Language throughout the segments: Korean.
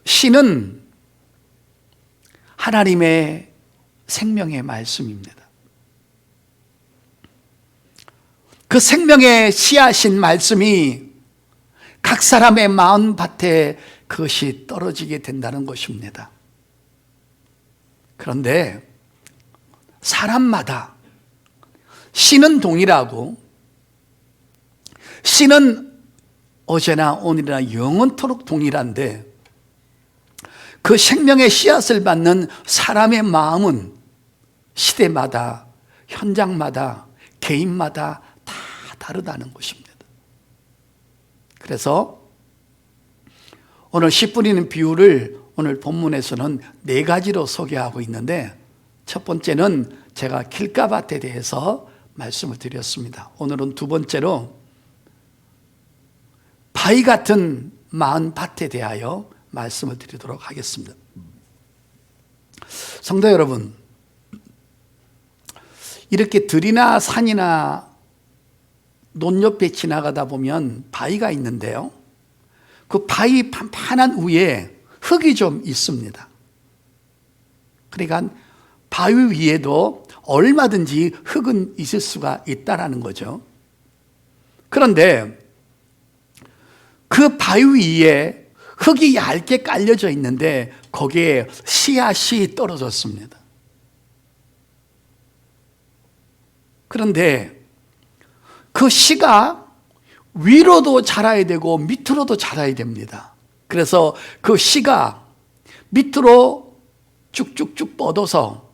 씨는 하나님의 생명의 말씀입니다. 그 생명의 씨앗인 말씀이 각 사람의 마음밭에 그것이 떨어지게 된다는 것입니다. 그런데 사람마다 씨는 동일하고 씨는 어제나 오늘이나 영원토록 동일한데 그 생명의 씨앗을 받는 사람의 마음은 시대마다 현장마다 개인마다 다 다르다는 것입니다. 그래서 오늘 씨 뿌리는 비유를 오늘 본문에서는 4가지로 소개하고 있는데 첫 번째는 제가 길가밭에 대해서 말씀을 드렸습니다. 오늘은 두 번째로 바위 같은 마은 밭에 대하여 말씀을 드리도록 하겠습니다. 성도 여러분, 이렇게 들이나 산이나 논 옆에 지나가다 보면 바위가 있는데요, 그 바위 판판한 위에 흙이 좀 있습니다. 그러니까 바위 위에도 얼마든지 흙은 있을 수가 있다라는 거죠. 그런데 그 바위 위에 흙이 얇게 깔려져 있는데 거기에 씨앗이 떨어졌습니다. 그런데 그 씨가 위로도 자라야 되고 밑으로도 자라야 됩니다. 그래서 그 씨가 밑으로 쭉쭉쭉 뻗어서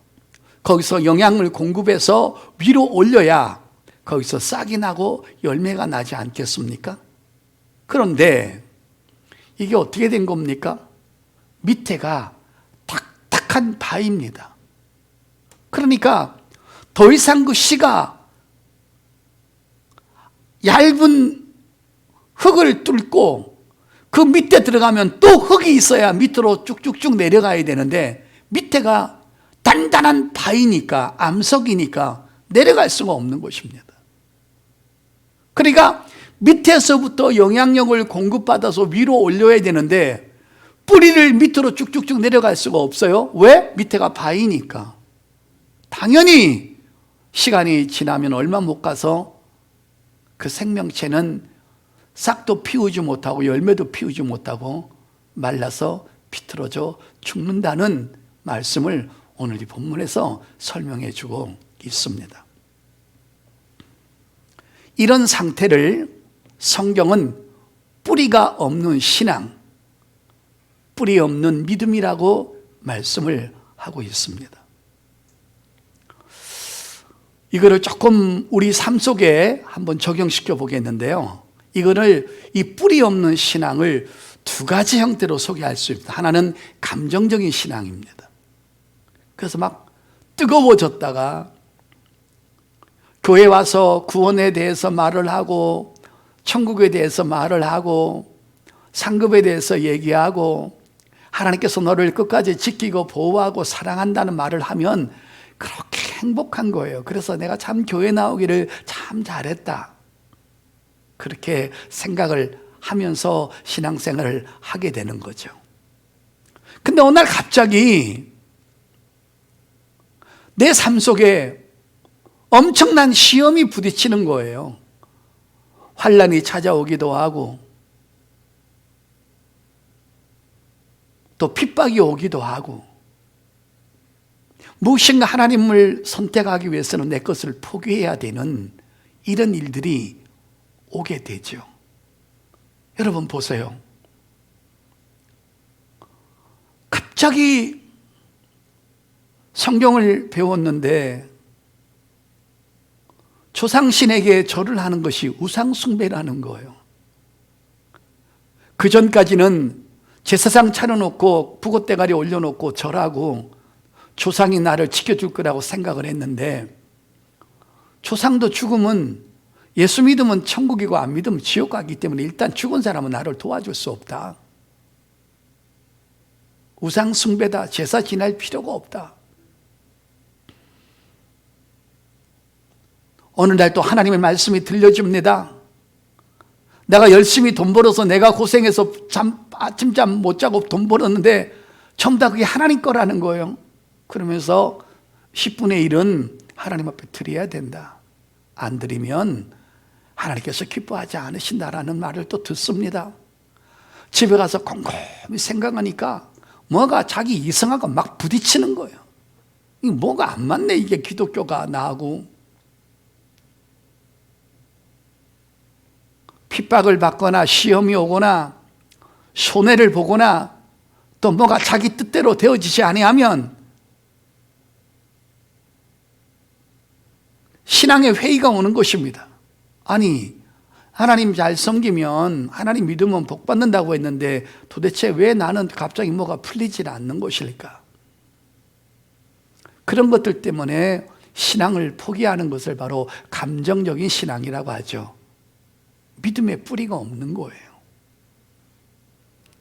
거기서 영양을 공급해서 위로 올려야 거기서 싹이 나고 열매가 나지 않겠습니까? 그런데 이게 어떻게 된 겁니까? 밑에가 탁탁한 바위입니다. 그러니까 더 이상 그 씨가 얇은 흙을 뚫고 그 밑에 들어가면 또 흙이 있어야 밑으로 쭉쭉쭉 내려가야 되는데 밑에가 단단한 바위니까, 암석이니까 내려갈 수가 없는 것입니다. 그러니까 밑에서부터 영향력을 공급받아서 위로 올려야 되는데 뿌리를 밑으로 쭉쭉쭉 내려갈 수가 없어요. 왜? 밑에가 바위니까. 당연히 시간이 지나면 얼마 못 가서 그 생명체는 싹도 피우지 못하고 열매도 피우지 못하고 말라서 비틀어져 죽는다는 말씀을 오늘 이 본문에서 설명해 주고 있습니다. 이런 상태를 성경은 뿌리가 없는 신앙, 뿌리 없는 믿음이라고 말씀을 하고 있습니다. 이거를 조금 우리 삶 속에 한번 적용시켜 보겠는데요, 이거를 이 뿌리 없는 신앙을 2가지 형태로 소개할 수 있습니다. 하나는 감정적인 신앙입니다. 그래서 막 뜨거워졌다가 교회 와서 구원에 대해서 말을 하고 천국에 대해서 말을 하고 상급에 대해서 얘기하고 하나님께서 너를 끝까지 지키고 보호하고 사랑한다는 말을 하면 그렇게 행복한 거예요. 그래서 내가 참 교회 나오기를 참 잘했다, 그렇게 생각을 하면서 신앙생활을 하게 되는 거죠. 근데 어느 날 갑자기 내 삶 속에 엄청난 시험이 부딪히는 거예요. 환난이 찾아오기도 하고 또 핍박이 오기도 하고 무엇인가 하나님을 선택하기 위해서는 내 것을 포기해야 되는 이런 일들이 오게 되죠. 여러분 보세요. 갑자기 성경을 배웠는데 조상신에게 절을 하는 것이 우상숭배라는 거예요. 그 전까지는 제사상 차려놓고 북옷대가리 올려놓고 절하고 조상이 나를 지켜줄 거라고 생각을 했는데, 조상도 죽으면 예수 믿으면 천국이고 안 믿으면 지옥 가기 때문에 일단 죽은 사람은 나를 도와줄 수 없다. 우상숭배다. 제사 지낼 필요가 없다. 어느 날 또 하나님의 말씀이 들려줍니다. 내가 열심히 돈 벌어서 내가 고생해서 아침잠 못 자고 돈 벌었는데 전부 다 그게 하나님 거라는 거예요. 그러면서 10분의 1은 하나님 앞에 드려야 된다. 안 드리면 하나님께서 기뻐하지 않으신다라는 말을 또 듣습니다. 집에 가서 곰곰이 생각하니까 뭐가 자기 이성하고 막 부딪히는 거예요. 이게 뭐가 안 맞네, 이게 기독교가 나하고. 핍박을 받거나 시험이 오거나 손해를 보거나 또 뭐가 자기 뜻대로 되어지지 아니하면 신앙의 회의가 오는 것입니다. 아니, 하나님 잘 섬기면 하나님 믿으면 복 받는다고 했는데 도대체 왜 나는 갑자기 뭐가 풀리지 않는 것일까? 그런 것들 때문에 신앙을 포기하는 것을 바로 감정적인 신앙이라고 하죠. 믿음의 뿌리가 없는 거예요.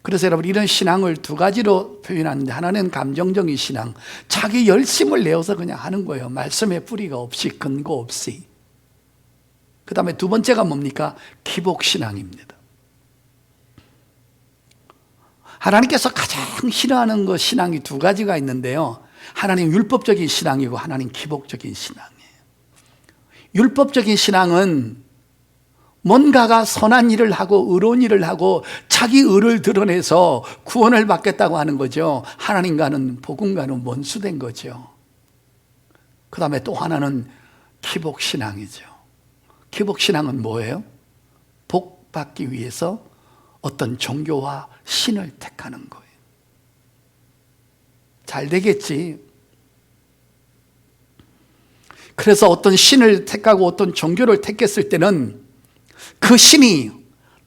그래서 여러분, 이런 신앙을 두 가지로 표현하는데, 하나는 감정적인 신앙, 자기 열심을 내어서 그냥 하는 거예요. 말씀의 뿌리가 없이, 근거 없이. 그 다음에 두 번째가 뭡니까? 기복신앙입니다. 하나님께서 가장 싫어하는 것, 신앙이 두 가지가 있는데요, 하나님 율법적인 신앙이고 하나님 기복적인 신앙이에요. 율법적인 신앙은 뭔가가 선한 일을 하고 의로운 일을 하고 자기 의를 드러내서 구원을 받겠다고 하는 거죠. 하나님과는, 복음과는 원수된 거죠. 그 다음에 또 하나는 기복신앙이죠. 기복신앙은 뭐예요? 복 받기 위해서 어떤 종교와 신을 택하는 거예요. 잘 되겠지. 그래서 어떤 신을 택하고 어떤 종교를 택했을 때는 그 신이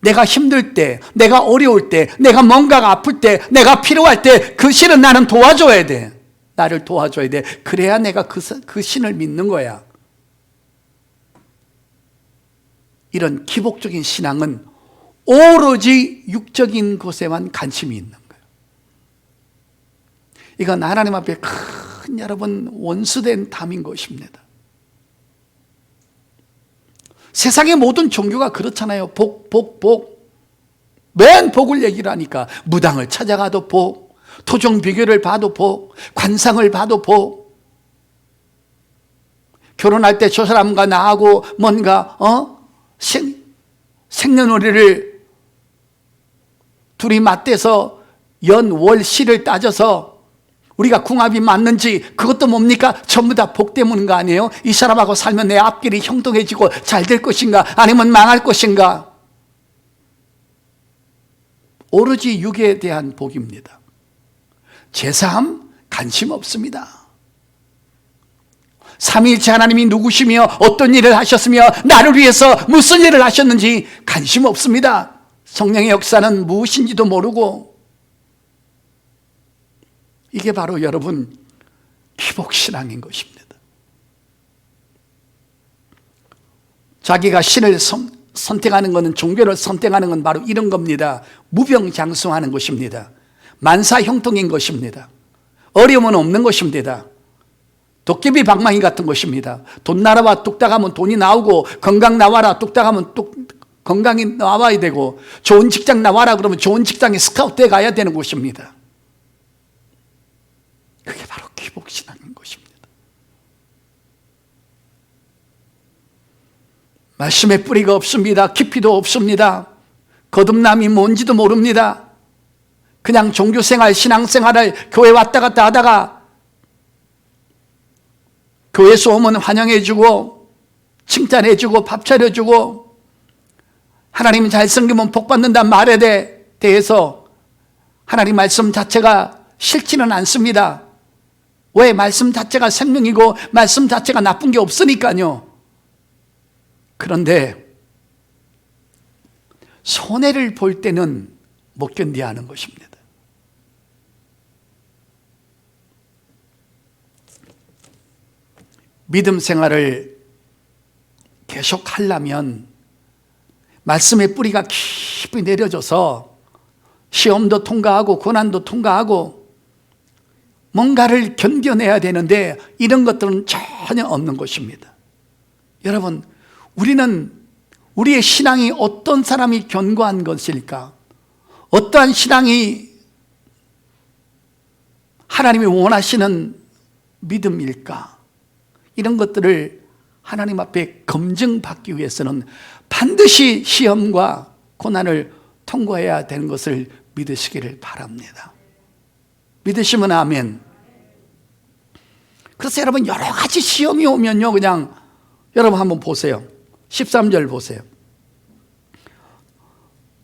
내가 힘들 때, 내가 어려울 때, 내가 뭔가가 아플 때, 내가 필요할 때 그 신은 나는 도와줘야 돼. 나를 도와줘야 돼. 그래야 내가 그 신을 믿는 거야. 이런 기복적인 신앙은 오로지 육적인 것에만 관심이 있는 거예요. 이건 하나님 앞에 큰, 여러분, 원수된 담인 것입니다. 세상의 모든 종교가 그렇잖아요. 복, 복, 복. 맨 복을 얘기를 하니까 무당을 찾아가도 복, 토종 비교를 봐도 복, 관상을 봐도 복. 결혼할 때 저 사람과 나하고 뭔가 생년월일을 둘이 맞대서 연, 월, 시를 따져서 우리가 궁합이 맞는지, 그것도 뭡니까? 전부 다 복 때문인 거 아니에요? 이 사람하고 살면 내 앞길이 형통해지고 잘 될 것인가, 아니면 망할 것인가? 오로지 육에 대한 복입니다. 제사함 관심 없습니다. 삼위일체 하나님이 누구시며 어떤 일을 하셨으며 나를 위해서 무슨 일을 하셨는지 관심 없습니다. 성령의 역사는 무엇인지도 모르고. 이게 바로 여러분 기복신앙인 것입니다. 자기가 신을 선택하는 것은, 종교를 선택하는 건 바로 이런 겁니다. 무병장수하는 것입니다. 만사형통인 것입니다. 어려움은 없는 것입니다. 도깨비 방망이 같은 것입니다. 돈 나라와 뚝딱 하면 돈이 나오고, 건강 나와라 뚝딱 하면 건강이 나와야 되고, 좋은 직장 나와라 그러면 좋은 직장에 스카우트해 가야 되는 것입니다. 그게 바로 기복신앙인 것입니다. 말씀의 뿌리가 없습니다. 깊이도 없습니다. 거듭남이 뭔지도 모릅니다. 그냥 종교생활, 신앙생활을 교회 왔다 갔다 하다가 교회에서 오면 환영해주고 칭찬해주고 밥 차려주고 하나님 잘 섬기면 복 받는다는 말에 대해서 하나님 말씀 자체가 싫지는 않습니다. 왜? 말씀 자체가 생명이고 말씀 자체가 나쁜 게 없으니까요. 그런데 손해를 볼 때는 못 견디하는 것입니다. 믿음 생활을 계속 하려면 말씀의 뿌리가 깊이 내려져서 시험도 통과하고 고난도 통과하고 뭔가를 견뎌내야 되는데 이런 것들은 전혀 없는 것입니다. 여러분, 우리는 우리의 신앙이 어떤 사람이 견고한 것일까? 어떠한 신앙이 하나님이 원하시는 믿음일까? 이런 것들을 하나님 앞에 검증받기 위해서는 반드시 시험과 고난을 통과해야 되는 것을 믿으시기를 바랍니다. 믿으시면 아멘. 그래서 여러분, 여러 가지 시험이 오면요, 그냥 여러분 한번 보세요. 13절 보세요.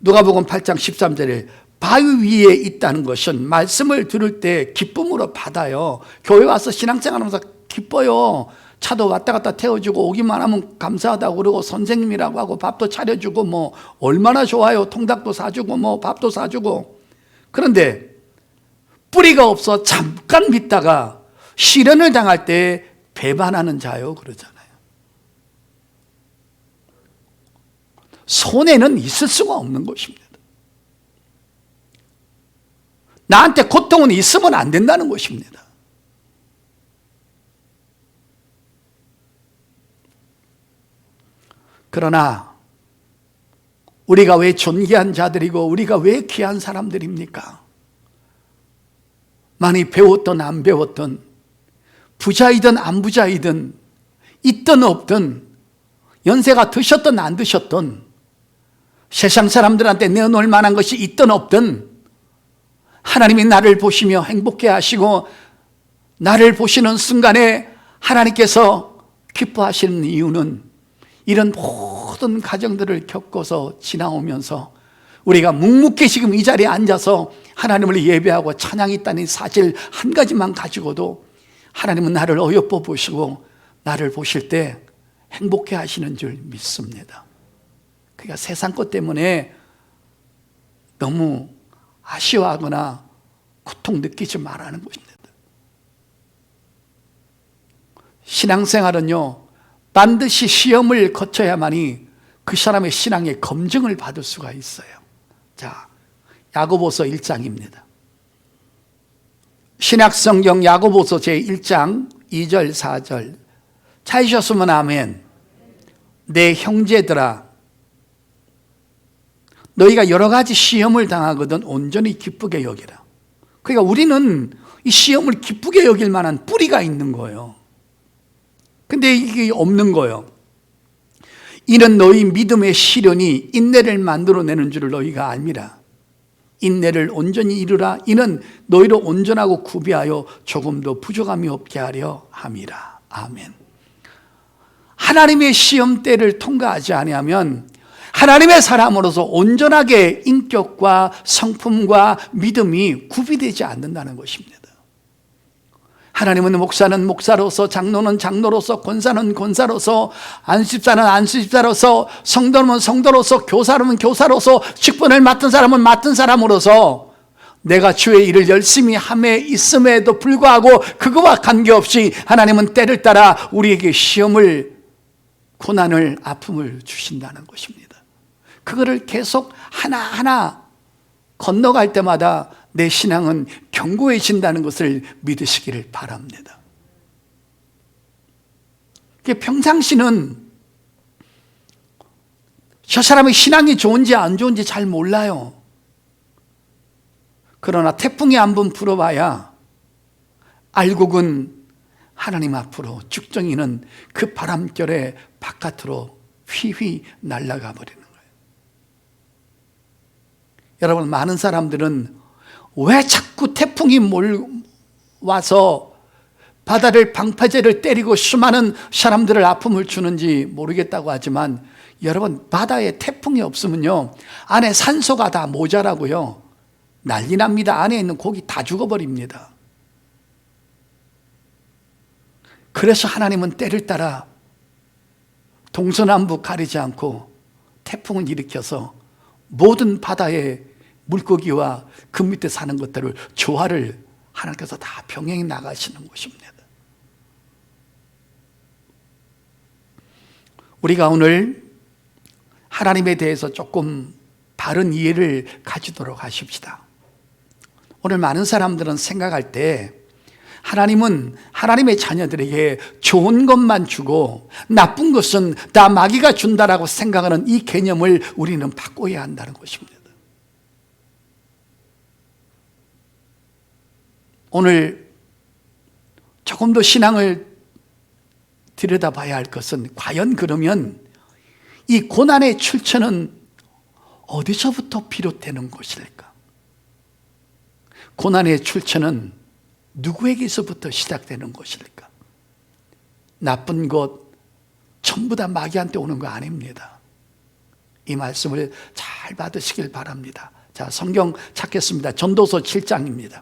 누가복음 8장 13절에 바위 위에 있다는 것은 말씀을 들을 때 기쁨으로 받아요. 교회 와서 신앙생활하면서 기뻐요. 차도 왔다 갔다 태워주고 오기만 하면 감사하다고 그러고 선생님이라고 하고 밥도 차려주고 뭐 얼마나 좋아요. 통닭도 사주고 뭐 밥도 사주고. 그런데 뿌리가 없어 잠깐 믿다가 시련을 당할 때 배반하는 자요 그러잖아요. 손해는 있을 수가 없는 것입니다. 나한테 고통은 있으면 안 된다는 것입니다. 그러나 우리가 왜 존귀한 자들이고 우리가 왜 귀한 사람들입니까? 많이 배웠든 안 배웠든, 부자이든 안 부자이든, 있든 없든, 연세가 드셨든 안 드셨든, 세상 사람들한테 내놓을 만한 것이 있든 없든 하나님이 나를 보시며 행복해 하시고 나를 보시는 순간에 하나님께서 기뻐하시는 이유는 이런 모든 가정들을 겪어서 지나오면서 우리가 묵묵히 지금 이 자리에 앉아서 하나님을 예배하고 찬양이 있다는 사실 한 가지만 가지고도 하나님은 나를 어여뻐 보시고 나를 보실 때 행복해 하시는 줄 믿습니다. 그러니까 세상 것 때문에 너무 아쉬워하거나 고통 느끼지 말라는 것입니다. 신앙생활은요, 반드시 시험을 거쳐야만이 그 사람의 신앙의 검증을 받을 수가 있어요. 자, 야고보서 1장입니다. 신약성경 야고보서 제1장 2절 4절 찾으셨으면 아멘. 내 형제들아, 너희가 여러 가지 시험을 당하거든 온전히 기쁘게 여기라. 그러니까 우리는 이 시험을 기쁘게 여길 만한 뿌리가 있는 거예요. 근데 이게 없는 거예요. 이는 너희 믿음의 시련이 인내를 만들어내는 줄을 너희가 알미라. 인내를 온전히 이루라. 이는 너희를 온전하고 구비하여 조금도 부족함이 없게 하려 함이라. 아멘. 하나님의 시험대를 통과하지 아니하면 하나님의 사람으로서 온전하게 인격과 성품과 믿음이 구비되지 않는다는 것입니다. 하나님은 목사는 목사로서, 장로는 장로로서, 권사는 권사로서, 안수집사는 안수집사로서, 성도는 성도로서, 교사는 교사로서, 직분을 맡은 사람은 맡은 사람으로서 내가 주의 일을 열심히 함에 있음에도 불구하고 그거와 관계없이 하나님은 때를 따라 우리에게 시험을, 고난을, 아픔을 주신다는 것입니다. 그거를 계속 하나하나 건너갈 때마다 내 신앙은 견고해진다는 것을 믿으시기를 바랍니다. 평상시는 저 사람의 신앙이 좋은지 안 좋은지 잘 몰라요. 그러나 태풍이 한 번 불어봐야 알곡은 하나님 앞으로, 죽정이는 그 바람결에 바깥으로 휘휘 날아가 버리는 거예요. 여러분, 많은 사람들은 왜 자꾸 태풍이 와서 바다를, 방파제를 때리고 수많은 사람들을 아픔을 주는지 모르겠다고 하지만, 여러분, 바다에 태풍이 없으면요, 안에 산소가 다 모자라고요, 난리 납니다. 안에 있는 고기 다 죽어버립니다. 그래서 하나님은 때를 따라 동서남북 가리지 않고 태풍을 일으켜서 모든 바다의 물고기와 그 밑에 사는 것들을, 조화를 하나님께서 다 병행해 나가시는 것입니다. 우리가 오늘 하나님에 대해서 조금 바른 이해를 가지도록 하십시다. 오늘 많은 사람들은 생각할 때 하나님은 하나님의 자녀들에게 좋은 것만 주고 나쁜 것은 다 마귀가 준다라고 생각하는 이 개념을 우리는 바꿔야 한다는 것입니다. 오늘 조금 더 신앙을 들여다봐야 할 것은 과연 그러면 이 고난의 출처는 어디서부터 비롯되는 것일까? 고난의 출처는 누구에게서부터 시작되는 것일까? 나쁜 것 전부 다 마귀한테 오는 거 아닙니다. 이 말씀을 잘 받으시길 바랍니다. 자, 성경 찾겠습니다. 전도서 7장입니다.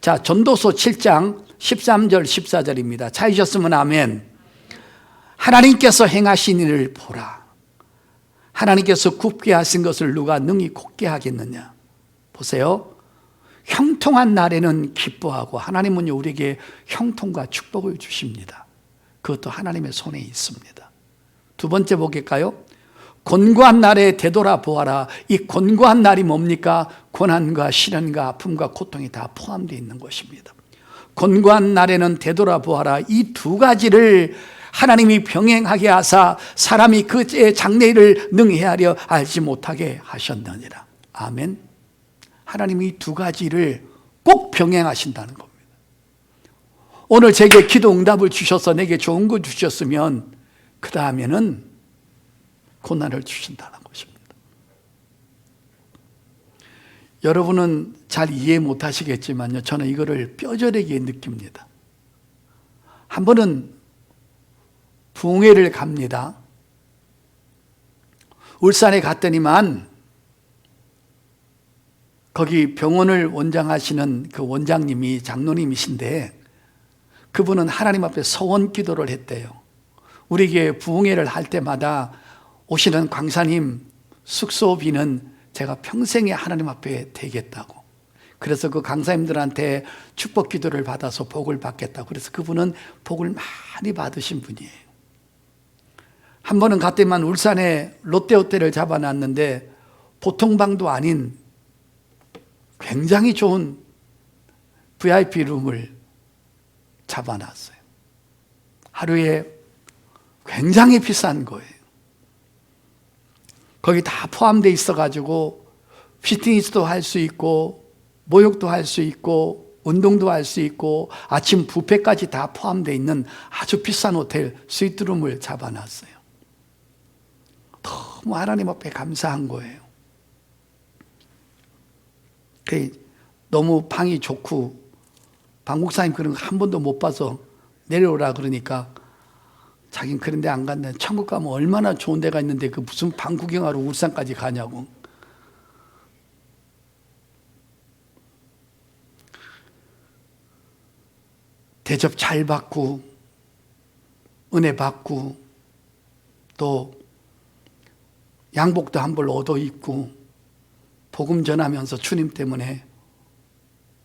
자, 전도서 7장 13절 14절입니다. 찾으셨으면 아멘. 하나님께서 행하신 일을 보라. 하나님께서 굽게 하신 것을 누가 능히 곱게 하겠느냐. 보세요. 형통한 날에는 기뻐하고 하나님은 우리에게 형통과 축복을 주십니다. 그것도 하나님의 손에 있습니다. 두 번째 보겠까요? 곤고한 날에 되돌아보아라. 이 곤고한 날이 뭡니까? 고난과 시련과 아픔과 고통이 다 포함되어 있는 것입니다. 곤고한 날에는 되돌아보아라. 이 두 가지를 하나님이 병행하게 하사 사람이 그의 장래일을 능히 헤아려 알지 못하게 하셨느니라. 아멘. 하나님이 이 두 가지를 꼭 병행하신다는 겁니다. 오늘 제게 기도 응답을 주셔서 내게 좋은 거 주셨으면 그 다음에는 고난을 주신다는 것입니다. 여러분은 잘 이해 못하시겠지만요, 저는 이거를 뼈저리게 느낍니다. 한 번은 부흥회를 갑니다. 울산에 갔더니만 거기 병원을 원장하시는 그 원장님이 장로님이신데 그분은 하나님 앞에 서원 기도를 했대요. 우리에게 부흥회를 할 때마다 오시는 강사님 숙소비는 제가 평생에 하나님 앞에 대겠다고. 그래서 그 강사님들한테 축복 기도를 받아서 복을 받겠다고. 그래서 그분은 복을 많이 받으신 분이에요. 한 번은 갔더니만 울산에 롯데호텔을 잡아놨는데 보통 방도 아닌 굉장히 좋은 VIP 룸을 잡아놨어요. 하루에 굉장히 비싼 거예요. 거기 다 포함되어 있어가지고 피트니스도 할 수 있고 목욕도 할 수 있고 운동도 할 수 있고 아침 뷔페까지 다 포함되어 있는 아주 비싼 호텔 스위트룸을 잡아놨어요. 너무 하나님 앞에 감사한 거예요. 너무 방이 좋고 방 목사님 그런 거 한 번도 못 봐서 내려오라 그러니까 자긴 그런 데 안 갔는데 천국 가면 얼마나 좋은 데가 있는데 그 무슨 방 구경하러 울산까지 가냐고. 대접 잘 받고 은혜 받고 또 양복도 한 벌 얻어 입고 복음 전하면서 주님 때문에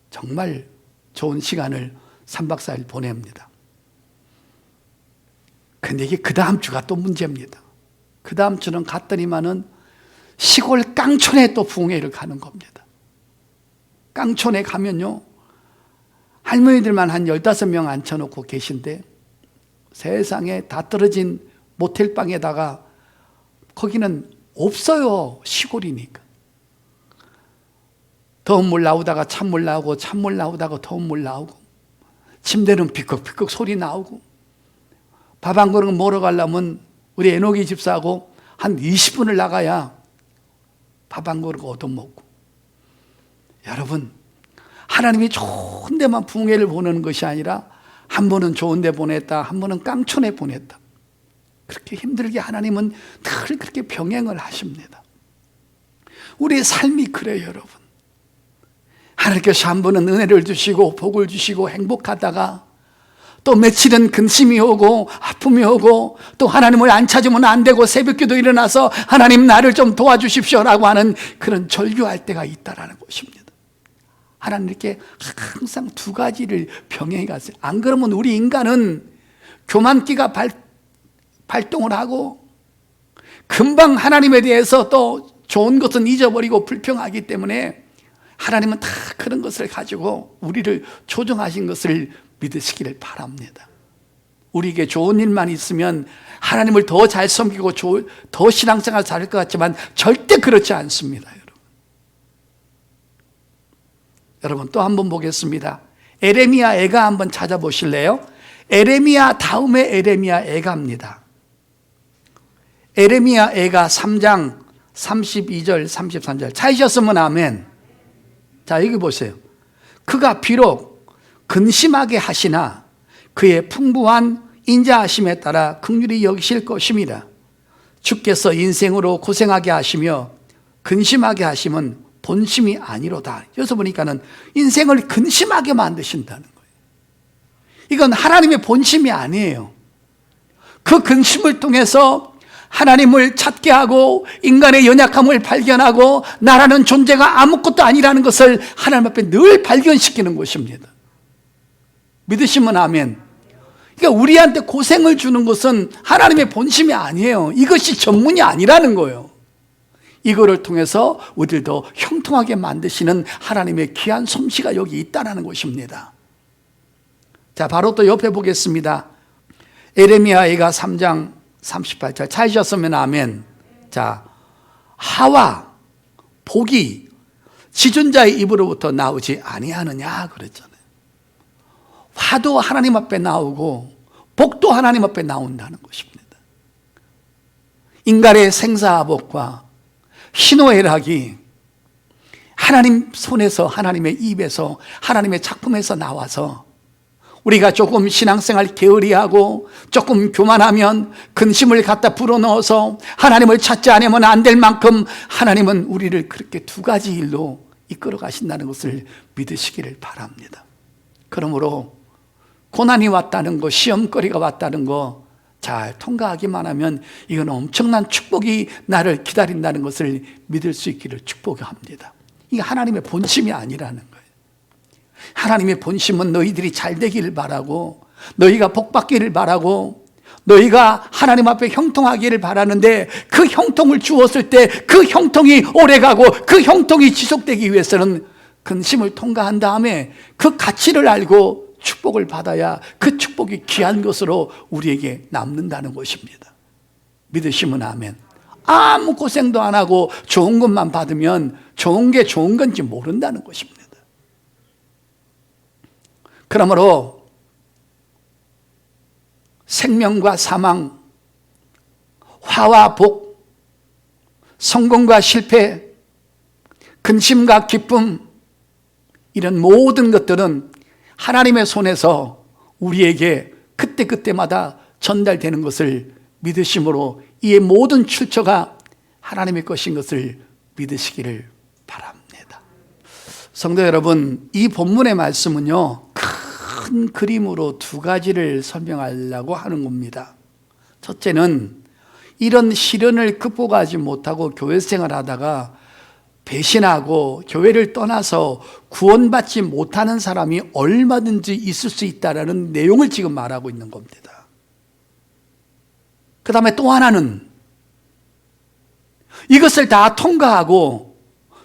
정말 좋은 시간을 3박 4일 보냅니다. 근데 이게 그 다음 주가 또 문제입니다. 그 다음 주는 갔더니만은 시골 깡촌에 또 부흥회를 가는 겁니다. 깡촌에 가면요, 할머니들만 한 15명 앉혀놓고 계신데 세상에 다 떨어진 모텔방에다가 거기는 없어요. 시골이니까. 더운 물 나오다가 찬물 나오고 찬물 나오다가 더운 물 나오고 침대는 비걱비걱 소리 나오고 밥 한 그릇 먹으러 가려면 우리 에녹이 집사하고 한 20분을 나가야 밥 한 그릇 얻어먹고. 여러분, 하나님이 좋은 데만 부흥회를 보내는 것이 아니라 한 번은 좋은 데 보냈다, 한 번은 깡촌에 보냈다. 그렇게 힘들게 하나님은 늘 그렇게 병행을 하십니다. 우리의 삶이 그래요, 여러분. 하나님께서 한 번은 은혜를 주시고 복을 주시고 행복하다가 또 며칠은 근심이 오고 아픔이 오고 또 하나님을 안 찾으면 안 되고 새벽기도 일어나서 하나님 나를 좀 도와주십시오라고 하는 그런 절규할 때가 있다라는 것입니다. 하나님께 항상 두 가지를 병행해 갔어요. 안 그러면 우리 인간은 교만기가 발동을 하고 금방 하나님에 대해서 또 좋은 것은 잊어버리고 불평하기 때문에 하나님은 다 그런 것을 가지고 우리를 조정하신 것을 믿으시기를 바랍니다. 우리에게 좋은 일만 있으면 하나님을 더 잘 섬기고 더 신앙생활 잘할 것 같지만 절대 그렇지 않습니다. 여러분 또 한번 보겠습니다. 에레미야 애가 한번 찾아보실래요? 에레미야 다음에 에레미야 애가입니다. 에레미야 애가 3장 32절 33절 찾으셨으면 아멘. 자 여기 보세요. 그가 비록 근심하게 하시나 그의 풍부한 인자하심에 따라 긍휼히 여기실 것입니다. 주께서 인생으로 고생하게 하시며 근심하게 하심은 본심이 아니로다. 여기서 보니까는 인생을 근심하게 만드신다는 거예요. 이건 하나님의 본심이 아니에요. 그 근심을 통해서 하나님을 찾게 하고 인간의 연약함을 발견하고 나라는 존재가 아무것도 아니라는 것을 하나님 앞에 늘 발견시키는 것입니다. 믿으시면 아멘. 그러니까 우리한테 고생을 주는 것은 하나님의 본심이 아니에요. 이것이 전문이 아니라는 거예요. 이거를 통해서 우리를 더 형통하게 만드시는 하나님의 귀한 솜씨가 여기 있다는 것입니다. 자, 바로 또 옆에 보겠습니다. 에레미야 애가 3장 38절 찾으셨으면 아멘. 자, 하와 복이 지존자의 입으로부터 나오지 아니하느냐 그랬잖아요. 화도 하나님 앞에 나오고 복도 하나님 앞에 나온다는 것입니다. 인간의 생사복과 희노애락이 하나님 손에서 하나님의 입에서 하나님의 작품에서 나와서 우리가 조금 신앙생활 게으리하고 조금 교만하면 근심을 갖다 불어넣어서 하나님을 찾지 않으면 안 될 만큼 하나님은 우리를 그렇게 두 가지 일로 이끌어 가신다는 것을 믿으시기를 바랍니다. 그러므로 고난이 왔다는 거, 시험거리가 왔다는 거 잘 통과하기만 하면 이건 엄청난 축복이 나를 기다린다는 것을 믿을 수 있기를 축복합니다. 이게 하나님의 본심이 아니라는 거예요. 하나님의 본심은 너희들이 잘 되기를 바라고 너희가 복 받기를 바라고 너희가 하나님 앞에 형통하기를 바라는데 그 형통을 주었을 때 그 형통이 오래가고 그 형통이 지속되기 위해서는 근심을 통과한 다음에 그 가치를 알고 축복을 받아야 그 축복이 귀한 것으로 우리에게 남는다는 것입니다. 믿으시면 아멘. 아무 고생도 안 하고 좋은 것만 받으면 좋은 게 좋은 건지 모른다는 것입니다. 그러므로 생명과 사망, 화와 복, 성공과 실패, 근심과 기쁨, 이런 모든 것들은 하나님의 손에서 우리에게 그때그때마다 전달되는 것을 믿으심으로 이의 모든 출처가 하나님의 것인 것을 믿으시기를 바랍니다. 성도 여러분, 이 본문의 말씀은요, 큰 그림으로 두 가지를 설명하려고 하는 겁니다. 첫째는 이런 시련을 극복하지 못하고 교회 생활하다가 배신하고 교회를 떠나서 구원받지 못하는 사람이 얼마든지 있을 수 있다는 내용을 지금 말하고 있는 겁니다. 그 다음에 또 하나는 이것을 다 통과하고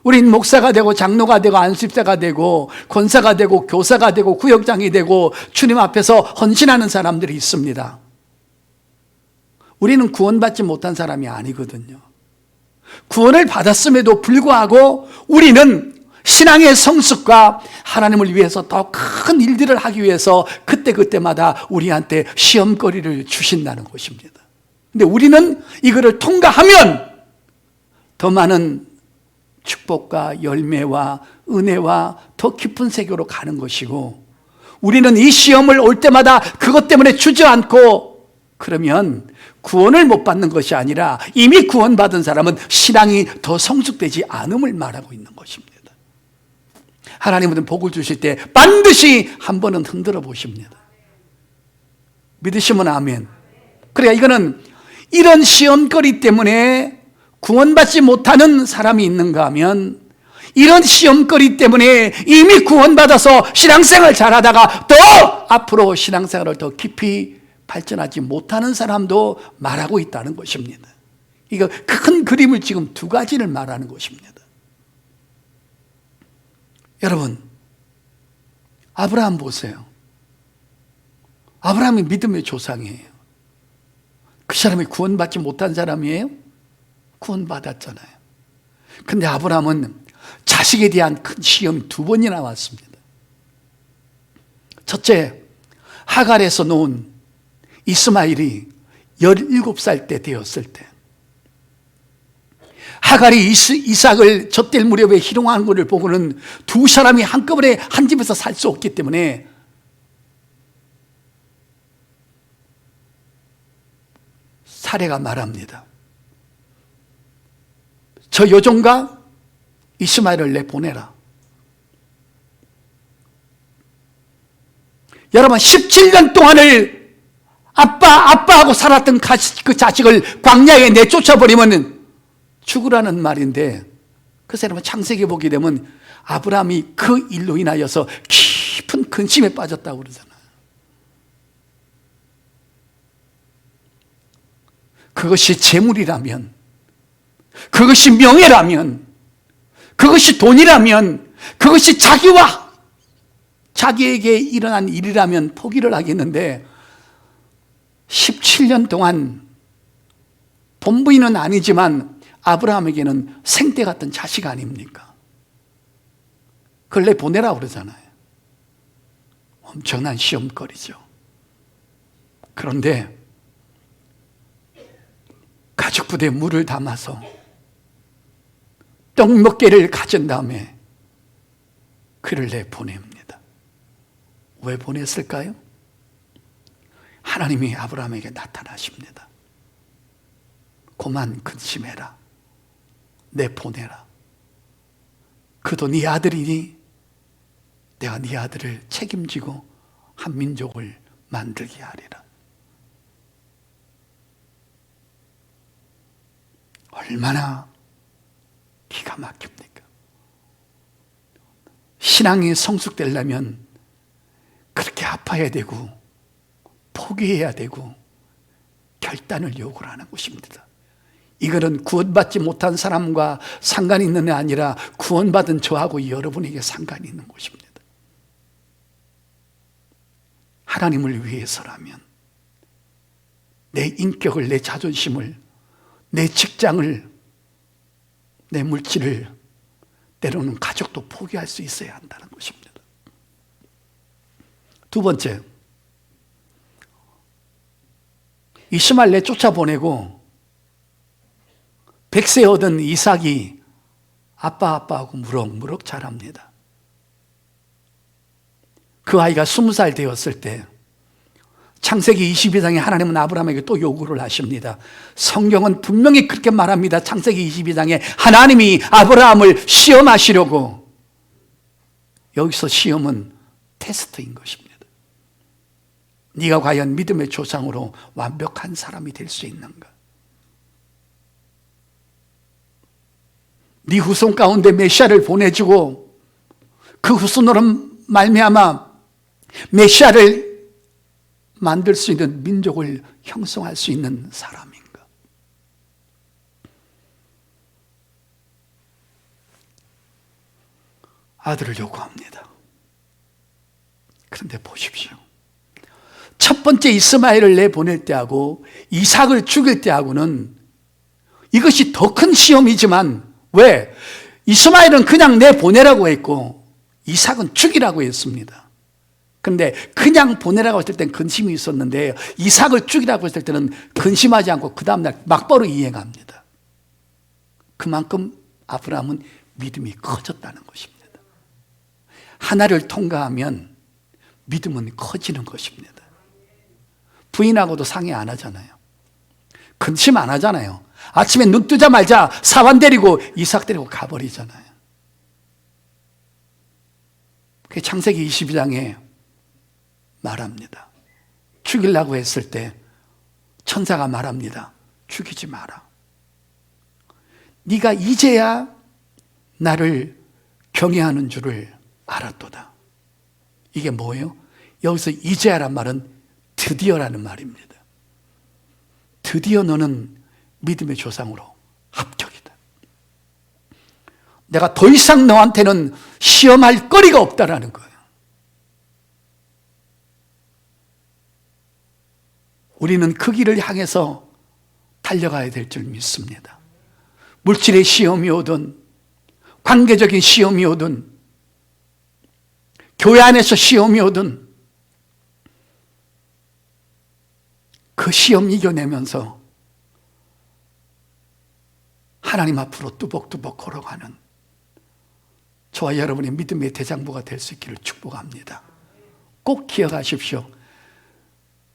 우린 목사가 되고 장로가 되고 안수집사가 되고 권사가 되고 교사가 되고 구역장이 되고 주님 앞에서 헌신하는 사람들이 있습니다. 우리는 구원받지 못한 사람이 아니거든요. 구원을 받았음에도 불구하고 우리는 신앙의 성숙과 하나님을 위해서 더 큰 일들을 하기 위해서 그때그때마다 우리한테 시험거리를 주신다는 것입니다. 근데 우리는 이거를 통과하면 더 많은 축복과 열매와 은혜와 더 깊은 세계로 가는 것이고, 우리는 이 시험을 올 때마다 그것 때문에 주저앉고 그러면 구원을 못 받는 것이 아니라 이미 구원받은 사람은 신앙이 더 성숙되지 않음을 말하고 있는 것입니다. 하나님은 복을 주실 때 반드시 한 번은 흔들어 보십니다. 믿으시면 아멘. 그래야 이거는 이런 시험거리 때문에 구원받지 못하는 사람이 있는가 하면, 이런 시험거리 때문에 이미 구원받아서 신앙생활 잘하다가 더 앞으로 신앙생활을 더 깊이 발전하지 못하는 사람도 말하고 있다는 것입니다. 이거 큰 그림을 지금 두 가지를 말하는 것입니다. 여러분, 아브라함 보세요. 아브라함이 믿음의 조상이에요. 그 사람이 구원받지 못한 사람이에요? 구원받았잖아요. 근데 아브라함은 자식에 대한 큰 시험이 2번이나 왔습니다. 첫째, 하갈에서 놓은 이스마엘이 17살 때 되었을 때, 하갈이 이삭을 젖될 무렵에 희롱하는 것을 보고는 두 사람이 한꺼번에 한 집에서 살 수 없기 때문에 사례가 말합니다. 저 여종과 이스마엘을 내보내라. 여러분, 17년 동안을 아빠하고 살았던 그 자식을 광야에 내쫓아버리면 죽으라는 말인데, 그 사람은 창세기 보게 되면 아브라함이 그 일로 인하여서 깊은 근심에 빠졌다고 그러잖아요. 그것이 재물이라면, 그것이 명예라면, 그것이 돈이라면, 그것이 자기에게 일어난 일이라면 포기를 하겠는데, 17년 동안 본부인은 아니지만 아브라함에게는 생떼 같은 자식 아닙니까? 그걸 내보내라고 그러잖아요. 엄청난 시험거리죠. 그런데 가죽부대에 물을 담아서 떡 몇 개를 가진 다음에 그를 내보냅니다. 왜 보냈을까요? 하나님이 아브라함에게 나타나십니다. 그만 근심해라. 내보내라. 그도 네 아들이니 내가 네 아들을 책임지고 한 민족을 만들게 하리라. 얼마나 기가 막힙니까? 신앙이 성숙되려면 그렇게 아파야 되고 포기해야 되고 결단을 요구하는 것입니다. 이거는 구원받지 못한 사람과 상관이 있는 게 아니라 구원받은 저하고 여러분에게 상관이 있는 것입니다. 하나님을 위해서라면 내 인격을, 내 자존심을, 내 직장을, 내 물질을, 때로는 가족도 포기할 수 있어야 한다는 것입니다. 2번째, 이스마엘 내쫓아보내고 100세 얻은 이삭이 아빠하고 무럭무럭 자랍니다. 그 아이가 20살 되었을 때 창세기 22장에 하나님은 아브라함에게 또 요구를 하십니다. 성경은 분명히 그렇게 말합니다. 창세기 22장에 하나님이 아브라함을 시험하시려고, 여기서 시험은 테스트인 것입니다. 네가 과연 믿음의 조상으로 완벽한 사람이 될 수 있는가? 네 후손 가운데 메시아를 보내주고 그 후손으로 말미암아 메시아를 만들 수 있는 민족을 형성할 수 있는 사람인가? 아들을 요구합니다. 그런데 보십시오. 첫 번째 이스마엘을 내보낼 때하고 이삭을 죽일 때하고는 이것이 더 큰 시험이지만, 왜? 이스마엘은 그냥 내보내라고 했고 이삭은 죽이라고 했습니다. 그런데 그냥 보내라고 했을 때는 근심이 있었는데 이삭을 죽이라고 했을 때는 근심하지 않고 그 다음날 막바로 이행합니다. 그만큼 아브라함은 믿음이 커졌다는 것입니다. 하나를 통과하면 믿음은 커지는 것입니다. 부인하고도 상의 안 하잖아요. 근심 안 하잖아요. 아침에 눈 뜨자마자 사환 데리고 이삭 데리고 가버리잖아요. 그게 창세기 22장에 말합니다. 죽이려고 했을 때 천사가 말합니다. 죽이지 마라. 네가 이제야 나를 경외하는 줄을 알았도다. 이게 뭐예요? 여기서 이제야란 말은 드디어라는 말입니다. 드디어 너는 믿음의 조상으로 합격이다. 내가 더 이상 너한테는 시험할 거리가 없다라는 거예요. 우리는 그 길을 향해서 달려가야 될 줄 믿습니다. 물질의 시험이 오든 관계적인 시험이 오든 교회 안에서 시험이 오든 그 시험 이겨내면서 하나님 앞으로 뚜벅뚜벅 걸어가는 저와 여러분의 믿음의 대장부가 될 수 있기를 축복합니다. 꼭 기억하십시오.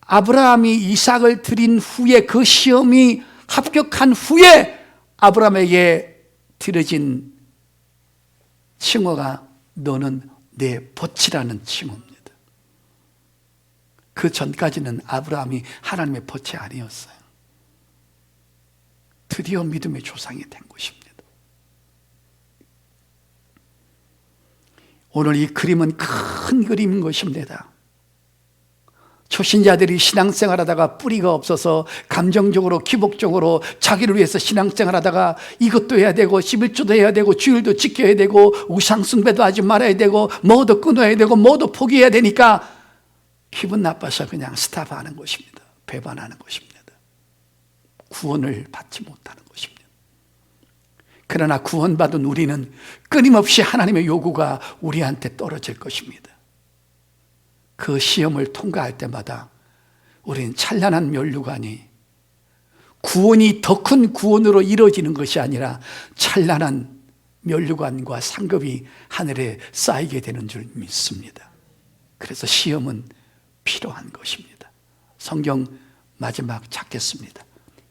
아브라함이 이삭을 드린 후에 그 시험이 합격한 후에 아브라함에게 드려진 칭호가 너는 내 벗이라는 칭호입니다. 그 전까지는 아브라함이 하나님의 벗이 아니었어요. 드디어 믿음의 조상이 된 것입니다. 오늘 이 그림은 큰 그림인 것입니다. 초신자들이 신앙생활하다가 뿌리가 없어서 감정적으로 기복적으로 자기를 위해서 신앙생활하다가 이것도 해야 되고 11조도 해야 되고 주일도 지켜야 되고 우상숭배도 하지 말아야 되고 뭐도 끊어야 되고 뭐도 포기해야 되니까 기분 나빠서 그냥 스탑하는 것입니다. 배반하는 것입니다. 구원을 받지 못하는 것입니다. 그러나 구원받은 우리는 끊임없이 하나님의 요구가 우리한테 떨어질 것입니다. 그 시험을 통과할 때마다 우리는 찬란한 면류관이 구원이 더 큰 구원으로 이루어지는 것이 아니라 찬란한 면류관과 상급이 하늘에 쌓이게 되는 줄 믿습니다. 그래서 시험은 필요한 것입니다. 성경 마지막 찾겠습니다.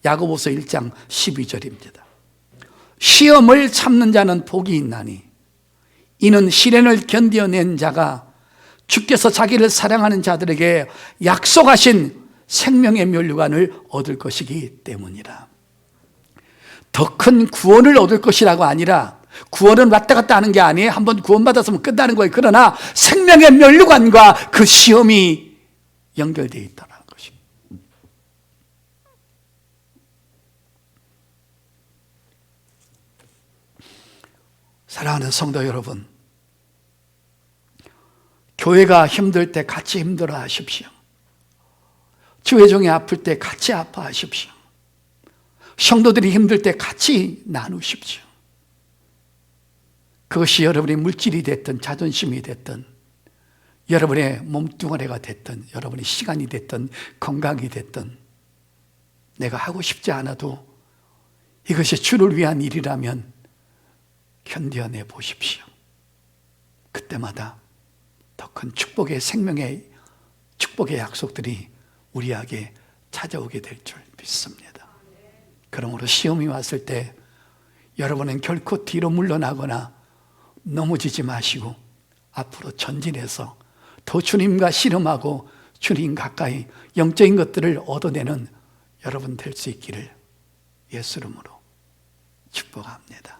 야고보서 1장 12절입니다. 시험을 참는 자는 복이 있나니 이는 시련을 견뎌낸 자가 주께서 자기를 사랑하는 자들에게 약속하신 생명의 면류관을 얻을 것이기 때문이라. 더 큰 구원을 얻을 것이라고 아니라 구원은 왔다 갔다 하는 게 아니에요. 한번 구원받았으면 끝나는 거예요. 그러나 생명의 면류관과 그 시험이 연결되어 있다는 것입니다. 사랑하는 성도 여러분, 교회가 힘들 때 같이 힘들어 하십시오. 주회종이 아플 때 같이 아파하십시오. 성도들이 힘들 때 같이 나누십시오. 그것이 여러분의 물질이 됐든 자존심이 됐든 여러분의 몸뚱아리가 됐든 여러분의 시간이 됐든 건강이 됐든 내가 하고 싶지 않아도 이것이 주를 위한 일이라면 견뎌내 보십시오. 그때마다 더 큰 축복의 생명의 축복의 약속들이 우리에게 찾아오게 될 줄 믿습니다. 그러므로 시험이 왔을 때 여러분은 결코 뒤로 물러나거나 넘어지지 마시고 앞으로 전진해서 더 주님과 씨름하고 주님 가까이 영적인 것들을 얻어내는 여러분 될 수 있기를 예수 이름으로 축복합니다.